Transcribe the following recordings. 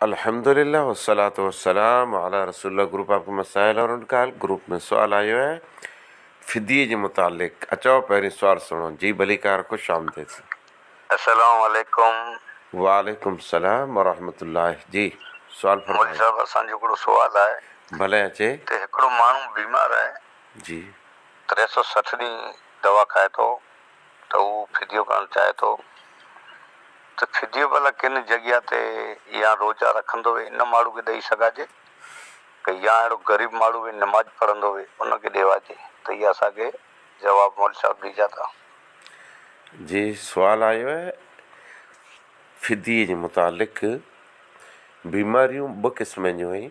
अल्हम्दुलिल्लाह वस्सलातु वस्सलाम अला रसूलुल्लाह। ग्रुप आपके मसाइल और उनका हल। ग्रुप में सवाल आयो है फिदिये जे मुतालिक। अचो पहिरीं सवाल सुनो जी। भलीकार खुश आमदीद। अस्सलाम वालेकुम। वालेकुम सलाम वरहमतुल्लाह। जी सवाल मौलवी फरमाए। साहब असांजो हिकिड़ो सुवाल आहे भले अचे त हिकिड़ो माण्हू बीमार आहे, जी। 360 ॾींहं दवा खाए थो त उहो फिदियो करणु चाहे थो, त फिदियो भला किन जॻह ते या रोज़ा रखंदो हुए इन माण्हू खे ॾेई सघाजे कि या अहिड़ो ग़रीब माण्हू बि नमाज़ पढ़ंदो हुए उनखे ॾेवाजे? त इहा असांखे जवाबु मौलवी साहब ॾिजा था। जी सवाल आयो है फिदिये जे मुतालिक। बीमारियूं ॿ क़िस्म जूं आहिनि।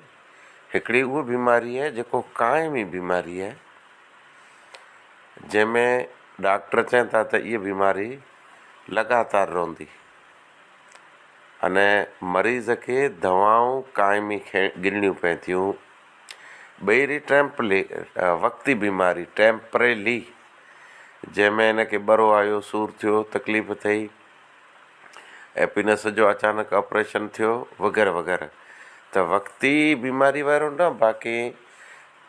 हिकिड़ी उहा बीमारी है जेको क़ाइमी बीमारी है, जंहिंमें डॉक्टर चवनि था त इहा बीमारी लगातार रहंदी, अने मरीज़ खे दवाऊं क़ाइमी गिणणियूं पवनि थियूं। ॿई वक़्ती बीमारी टेम्परेली, जंहिंमें हिनखे ॿरो आयो, सूरु थियो, तकलीफ़ थी, एपिनस जो अचानक ऑपरेशन थियो वग़ैरह वग़ैरह, त वक़्ती बीमारी वारो न। बाक़ी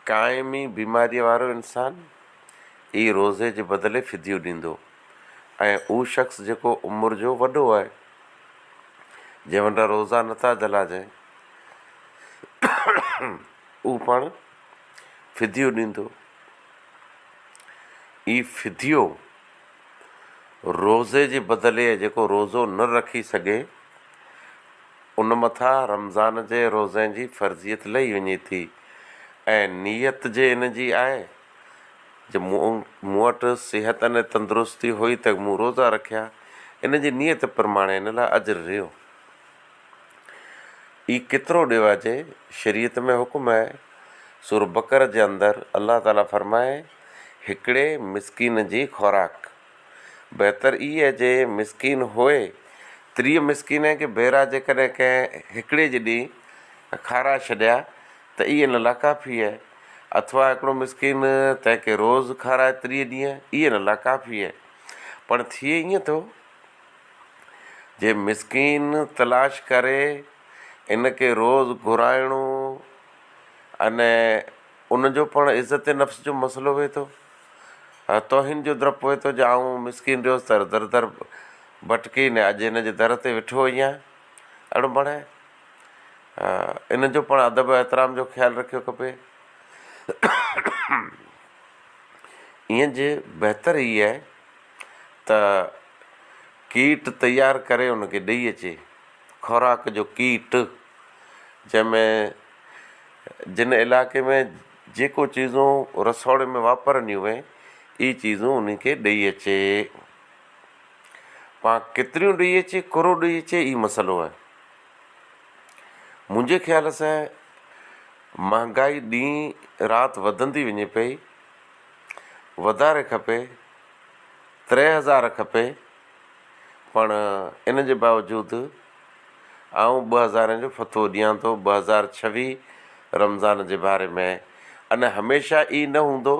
क़ाइमी बीमारीअ वारो इंसानु ई रोज़े जे बदिले फिदियो ॾींदो। ऐं उहो शख़्स जेको उमिरि जो वॾो आहे, जंहिं वटि रोज़ा नथा जलाइजनि, उहो पाण फिदियो ॾींदो। ई फिदियो रोज़े जे बदिले जेको रोज़ो न रखी सघे, उन मथां रमज़ान जे रोज़े जी फ़र्ज़ियत लही वञे थी। ऐं नियत जे इन जी आहे जो मूं वटि सिहत अने तंदुरुस्ती हुई त मूं रोज़ा रखिया, इन जी नियत प्रमाणे इन लाइ अजर रहियो। ई केतिरो ॾिवाजे? शरीयत में हुकुम आहे, सूर बकर जे अंदरि अलाह ताला फरमाए हिकिड़े मिसकीन जी खुराक। बहितर इहा आहे जे मिसकीन होए 30 मिसकीन खे भेरा जेकॾहिं कंहिं हिकिड़े जे ॾींहुं खाराए छॾिया त इहे इन लाइ काफ़ी आहे। अथवा हिकिड़ो मिसकीन तंहिंखे रोज़ु खाराए 30 ॾींहं, इहे इन लाइ काफ़ी आहे। पण थिए ईअं थो जे मिसकीन तलाश करे इनखे रोज़ु घुराइणो, अने उनजो पाण इज़त नफ़्स जो मसइलो वेहे थो, तौहिन जो डपु वेहे थो। जो आऊं मिसकीन रहियोसि त दर दर भटकी ने अॼु हिन जे दर ते वेठो आहियां, अहिड़ो बणाए। इन जो पाण अदब एतिराम जो ख़्यालु रखियो खपे। ईअं जे बहितर ई आहे त कीट तयारु करे उनखे ॾेई अचे, खुराक जो कीट, जंहिंमें जिन इलाइक़े में जेको चीज़ूं रसोड़े में वापरंदियूं आहिनि, इहे चीज़ूं उनखे ॾेई अचे। पाण केतिरियूं ॾेई अचे, कुरो ॾेई अचे, ई मसइलो आहे। मुंहिंजे ख़्याल सां महांगाई ॾींहुं राति वधंदी वञे पई, वधारे खपे, 3000 खपे, पण इन जे बावजूदि आऊं 2000 जो फ़तवो ॾियां थो, 2026 रमज़ान जे बारे में। अने हमेशह ई न हूंदो,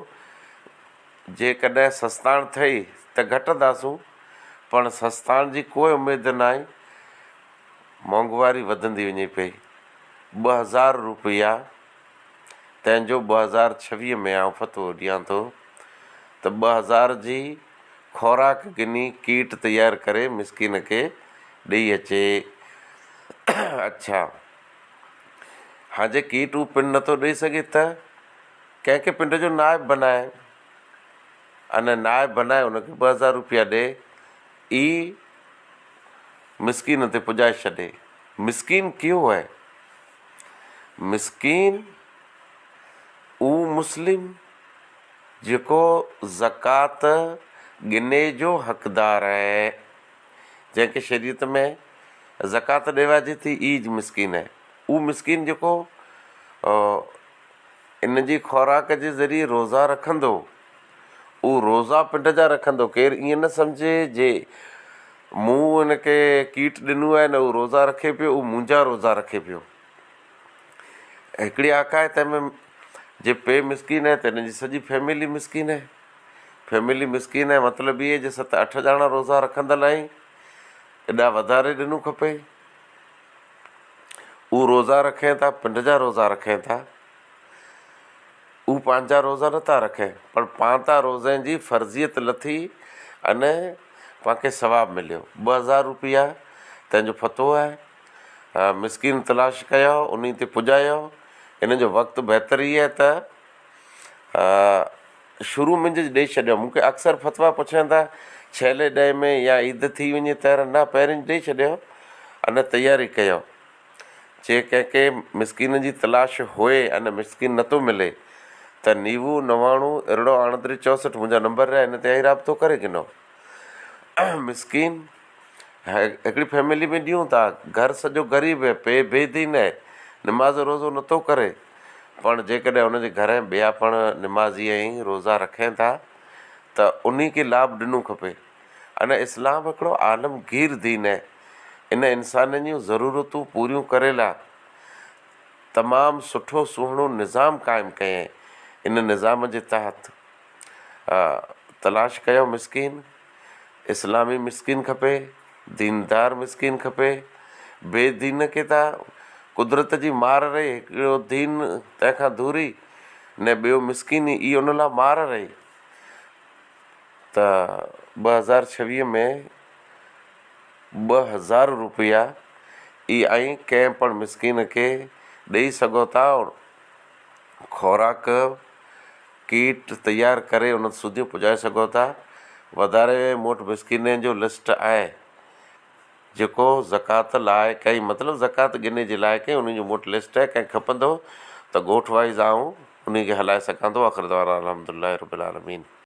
जेकॾहिं सस्ताइण थई त घटंदासूं, पण सस्ताइण जी कोई उमेद न आहे। महांगवारी वधंदी वञे पई। 2000 रुपया तंहिंजो 2026 में आउं फ़तवो ॾियां थो त 2000 जी खुराक गिनी कीट तयारु करे मिसकीन खे ॾेई अचे। अच्छा, हाणे कीट हू पिंड नथो ॾेई सघे त कंहिंखे पिंड जो नाइब बनाए, अने नाइब बनाए उनखे 2000 रुपया ॾे, ई मिसकीन ते पुॼाए छॾे। मिसकीन कीअं आहे? मिसकीन उहो मुस्लिम जेको ज़कात गिने जो हक़दार आहे, जंहिंखे शरीयत में ज़कात ॾिवाजे थी, ई मिसकीन आहे। उहो मिसकीन जेको इन जी खुराक जे ज़रिए रोज़ा रखंदो, उहो रोज़ा पिंड जा रखंदो। केरु ईअं न सम्झे जे मूं हिनखे कीट ॾिनो आहे न उहो रोज़ा रखे पियो, उहो मुंहिंजा रोज़ा रखे पियो। हिकिड़ी आका आहे तंहिंमें जे पे मिसकीन आहे त हिन जी सॼी फैमिली मिसकीन आहे। फैमिली मिसकीन आहे मतिलबु इहे जे 7-8 ॼणा रोज़ा रखंदड़ आहिनि, एॾा वधारे ॾिनो खपे। उहे रोज़ा रखें था, पिंड जा रोज़ा रखें था, उहे पंहिंजा रोज़ा नथा रखें, पर पाण रोज़े जी फर्ज़ियत लथी अने पाणखे सवाबु मिलियो। 2000 रुपया तंहिंजो फतो आहे। मिसकिन तलाश कयो, उन ते पुॼायो। इन जो वक़्तु बहितर ई आहे त शुरू में ॾेई छॾियो। मूंखे अक्सर फतवा पुछनि था 6 ॾहें में या ईद थी वञे त न, पहिरीं ॾेई छॾियो अने तयारी कयो। जे कंहिंखे मिसकिन जी तलाश होए अने मिसकिन नथो मिले त 99 अरिड़हं 68 64 मुंहिंजा नंबर आहे, इन ते आई राब्तो करे गिनो। मिसकिन हिकिड़ी फैमिली में ॾियूं था, घर सॼो ग़रीब आहे, बेदीन आहे, निमाज़ रोज़ो नथो करे, पण जेकॾहिं हुनजे घर में ॿिया पण निमाज़ी ऐं रोज़ा रखनि था त उन खे लाभ ॾियणो खपे। अने इस्लाम हिकिड़ो आलमगीर दीन आहे। इन इंसाननि जूं ज़रूरतूं पूरियूं करे लाइ तमामु सुठो सुहिणो निज़ाम क़ाइमु कयईं। इन निज़ाम जे तहत तलाश कयो मिसकिन, इस्लामी मिसकिन खपे, दीनदार मिसकिन खपे। बेदीन खे त कुदरत जी मार रही, हिकिड़ो दीन तंहिंखां दूरी ने ॿियो मिसकिन ई उन लाइ मार रही। त 2026 में 2000 रुपया ई ऐं कंहिं पण मिसकिन खे ॾेई सघो था। खुराक कीट तयारु करे उन सुधी पुॼाए सघो था। वधारे मूं वटि मिसकिन जो लिस्ट आहे जेको ज़कात लाइ कई, मतिलबु ज़कात गिने जे लाइ कई, उन जो मूं वटि लिस्ट आहे। कंहिं खपंदो त ॻोठ वाइज़ आऊं उन खे हलाए सघां थो। आख़िर दवार अल्हम्दुलिल्लाह रब्बिल आलमीन।